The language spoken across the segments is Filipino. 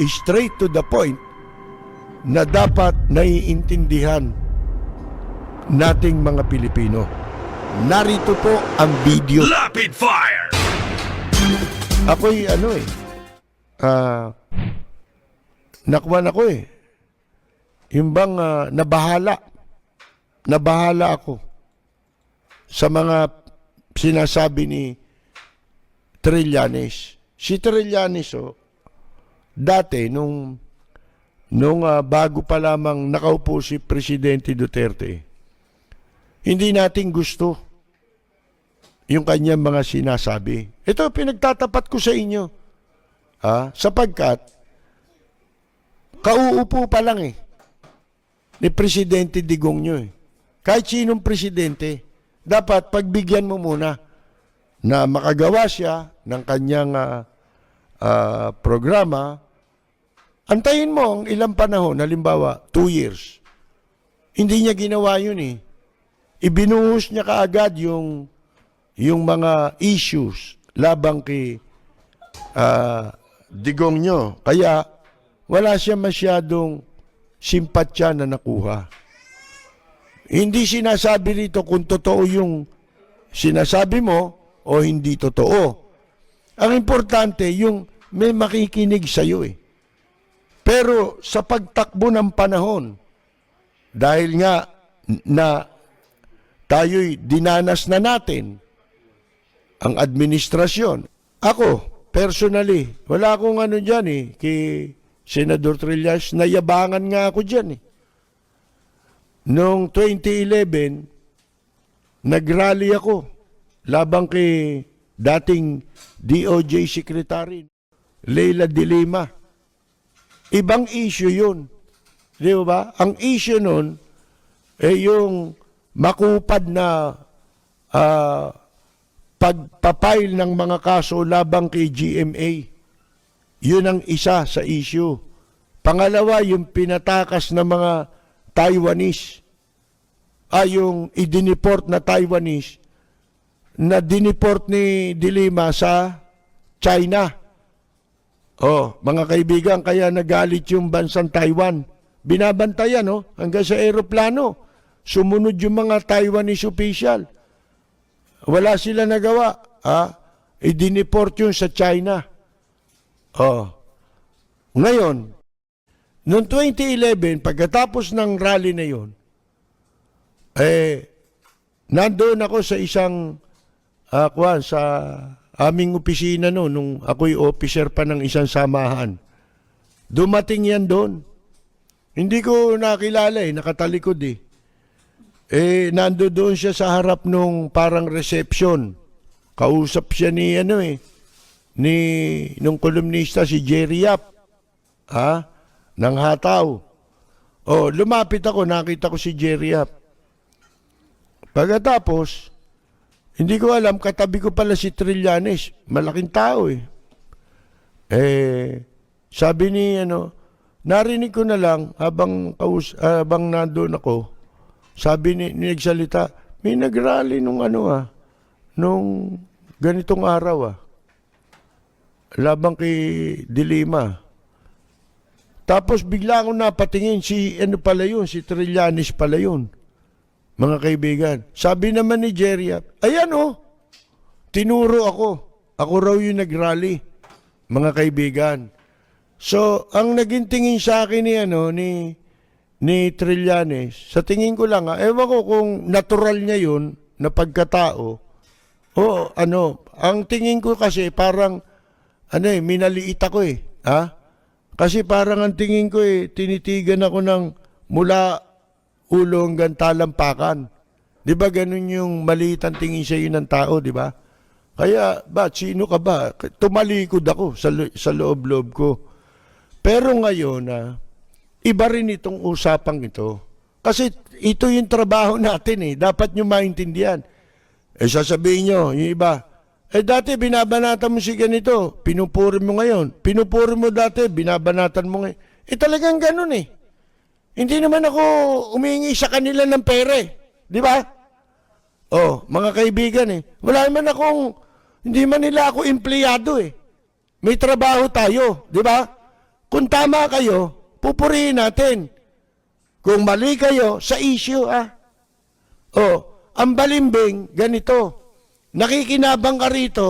straight to the point na dapat naiintindihan nating mga Pilipino. Narito po ang video. Rapid fire! Ako'y nakwan ako yung bang nabahala ako sa mga sinasabi ni Trillanes. Si Trillanes, dati nung bago pa lamang nakaupo si Presidente Duterte, hindi natin gusto yung kanyang mga sinasabi. Ito, pinagtatapat ko sa inyo. Sapagkat, kauupo pa lang ni Presidente Digong nyo Kahit sinong presidente, dapat pagbigyan mo muna na makagawa siya ng kanyang programa. Antayin mo ang ilang panahon, halimbawa, 2 years. Hindi niya ginawa yun Ibinuhos niya kaagad yung mga issues labang kay Digong nyo. Kaya wala siya masyadong simpatya na nakuha. Hindi sinasabi rito kung totoo yung sinasabi mo o hindi totoo. Ang importante, yung may makikinig sa'yo Pero sa pagtakbo ng panahon, dahil nga na tayo'y dinanas na natin ang administrasyon. Ako, personally, wala akong dyan kay Senador Trillanes, nayabangan nga ako dyan Noong 2011, nagrally ako labang kay dating DOJ Secretary, Leila de Lima. Ibang issue yun. Di ba? Ang issue nun, yung makupad na pagpapail ng mga kaso labang kay GMA. Yun ang isa sa issue. Pangalawa, yung pinatakas ng mga Taiwanese. Yung idiniport na Taiwanese na diniport ni De Lima sa China. Mga kaibigan, kaya nagalit yung bansang Taiwan. Binabantayan, hanggang sa eroplano. Sumunod yung mga Taiwanese official. Wala sila nagawa. Idiniport yun sa China. Ngayon, noong 2011, pagkatapos ng rally na yun, nandoon ako sa isang, sa aming opisina nung ako'y officer pa ng isang samahan. Dumating yan doon. Hindi ko nakilala nakatalikod nando doon siya sa harap nung parang reception. Kausap siya ni nung kolumnista si Jerry Yap. Ng Hataw. Lumapit ako, nakita ko si Jerry Yap. Pagkatapos, hindi ko alam, katabi ko pala si Trillanes. Malaking tao sabi ni narinig ko na lang habang nandoon ako, sabi ni nagsalita, may nagrally nung nung ganitong araw labang kay De Lima. Tapos bigla akong napatingin, si Trillanes pala yun. Mga kaibigan. Sabi naman ni Jerry, ayan tinuro ako. Ako raw yung nagrally. Mga kaibigan. So, ang naging tingin sa akin ni Trillanes, sa tingin ko lang, ewan ko kung natural niya yun, na pagkatao, ang tingin ko kasi parang, minaliit ako Kasi parang ang tingin ko tinitigan ako ng mula ulo hanggang talampakan. Di ba ganun yung maliit ang tingin sa iyo ng tao, di ba? Kaya, sino ka ba? Tumalikod ako sa loob-loob ko. Pero ngayon, iba rin itong usapang ito. Kasi ito yung trabaho natin Dapat nyo maintindihan. Sasabihin nyo, yung iba, dati binabanatan mo si ganito, pinupuri mo ngayon. Pinupuri mo dati, binabanatan mo ngayon. Talagang ganun Hindi naman ako umingi sa kanila ng pere. Di ba? Mga kaibigan Wala naman hindi man nila ako empleyado May trabaho tayo. Di ba? Kung tama kayo, pupurihin natin. Kung mali kayo, sa issue ang balimbing, ganito. Nakikinabang ka rito,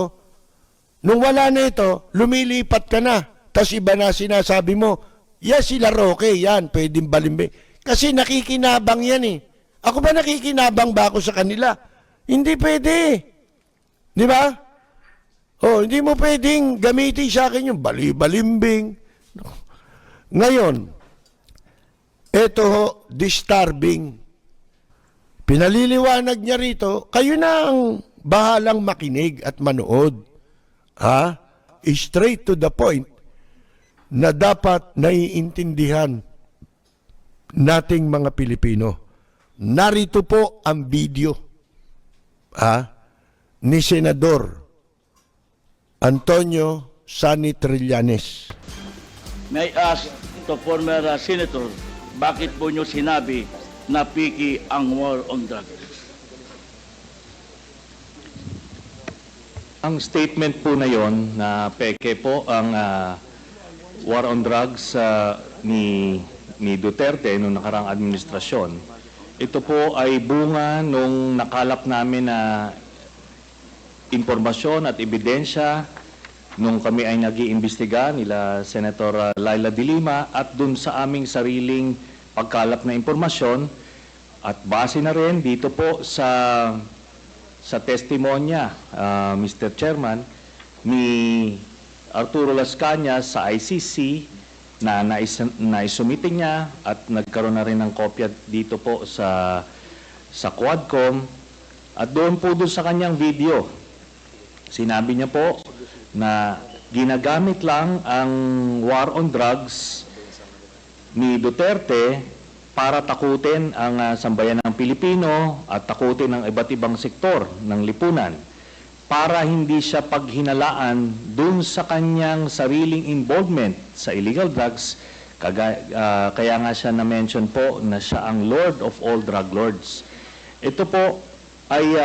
nung wala na ito, lumilipat ka na. Tapos iba na sinasabi mo, yes, sila Roque, yan, pwedeng balimbing. Kasi nakikinabang yan eh. Ako ba nakikinabang ba ako sa kanila? Hindi pwede. Di ba? Hindi mo pwedeng gamitin sa akin yung balimbing. Ngayon, ito disturbing. Pinaliliwanag niya rito, kayo na ang bahalang makinig at manood. Straight to the point na dapat naiintindihan nating mga Pilipino. Narito po ang video ni Senador Antonio Sani Trillanes. May I ask to former Senator, bakit po nyo sinabi na piki ang war on drugs? Ang statement po na yon na peke po ang war on drugs ni Duterte noong nakarang administrasyon. Ito po ay bunga nung nakalap namin na impormasyon at ebidensya nung kami ay nag-iimbestiga nila Senator Laila de Lima at dun sa aming sariling pagkalap na impormasyon at base na rin dito po sa testimonya, Mr. Chairman, ni Arturo Las Cañas sa ICC na naisumiting niya at nagkaroon na rin ng kopya dito po sa Quadcom at doon sa kanyang video. Sinabi niya po na ginagamit lang ang war on drugs ni Duterte para takutin ang sambayan ng Pilipino at takutin ang iba't ibang sektor ng lipunan para hindi siya paghinalaan dun sa kanyang sariling involvement sa illegal drugs. Kaya nga siya na-mention po na siya ang Lord of all drug lords. Ito po ay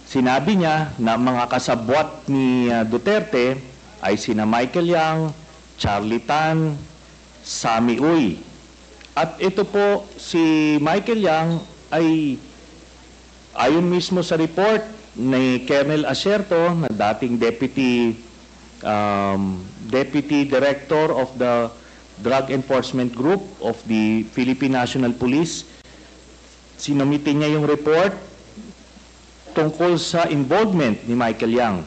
sinabi niya na mga kasabwat ni Duterte ay sina Michael Yang, Charlie Tan, Sammy Uy. At ito po si Michael Yang ay ayon mismo sa report ni Colonel Asierto na dating Deputy Director of the Drug Enforcement Group of the Philippine National Police. Sinumite niya yung report tungkol sa involvement ni Michael Yang.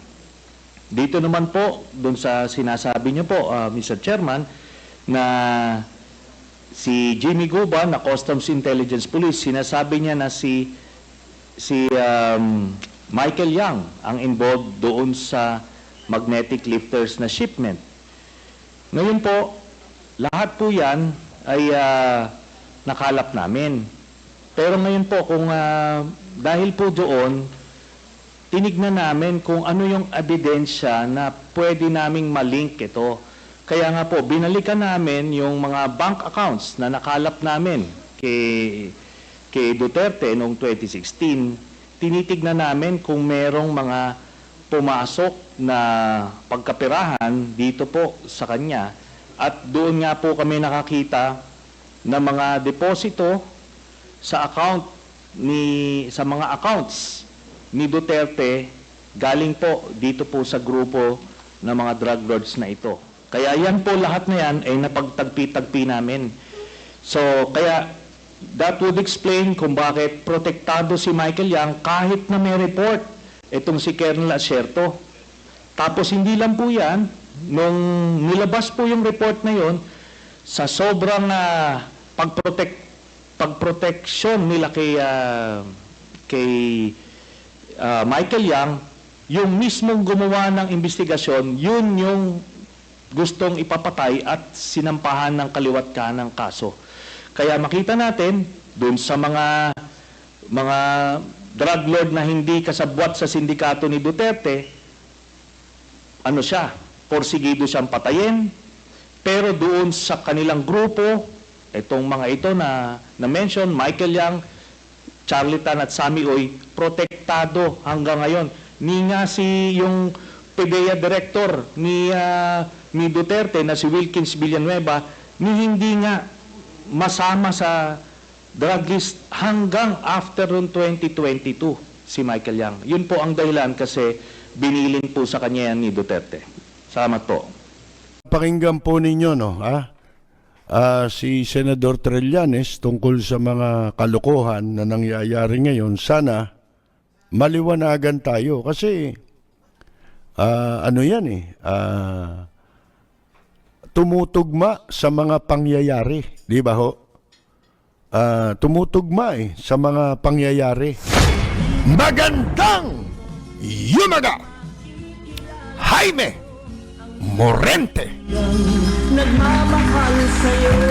Dito naman po, dun sa sinasabi niyo po, Mr. Chairman, na si Jimmy Guba na Customs Intelligence Police, sinasabi niya na si Michael Yang ang involved doon sa magnetic lifters na shipment. Ngayon po, lahat po yan ay nakalap namin. Pero ngayon po, kung dahil po doon, tinignan namin kung ano yung ebidensya na pwede naming malink ito. Kaya nga po, binalikan namin yung mga bank accounts na nakalap namin kay Duterte noong 2016. Tinitignan namin kung merong mga pumasok na pagkapirahan dito po sa kanya. At doon nga po kami nakakita na mga deposito sa sa mga accounts ni Duterte galing po dito po sa grupo ng mga drug lords na ito. Kaya yan po lahat na yan ay napagtagpi-tagpi namin. So kaya that would explain kung bakit protektado si Michael Yang kahit na may report itong si Colonel Asierto. Tapos hindi lang po yan, nung nilabas po yung report na yon, sa sobrang pagproteksyon nila kay Michael Yang, yung mismong gumawa ng investigasyon, yun yung gustong ipapatay at sinampahan ng kaliwat kanang kaso. Kaya makita natin doon sa mga drug lord na hindi kasabwat sa sindikato ni Duterte, ano siya, porsigido siyang patayin, pero doon sa kanilang grupo, itong mga ito na mention, Michael Yang, Charlie Tan at Sammy Uy, protektado hanggang ngayon. Ni nga yung PDEA director ni ni Duterte na si Wilkins Villanueva ni hindi nga masama sa drug list hanggang after noong 2022 si Michael Yang. Yun po ang dahilan kasi binilin po sa kanya yan ni Duterte. Salamat po. Pakinggan po ninyo, no, si Senador Trillanes tungkol sa mga kalokohan na nangyayari ngayon. Sana maliwanagan tayo kasi ano yan tumutugma sa mga pangyayari, di ba ho? Tumutugma sa mga pangyayari. Magandang yumaga, Jaime Morente. Nagmamahal sa'yo.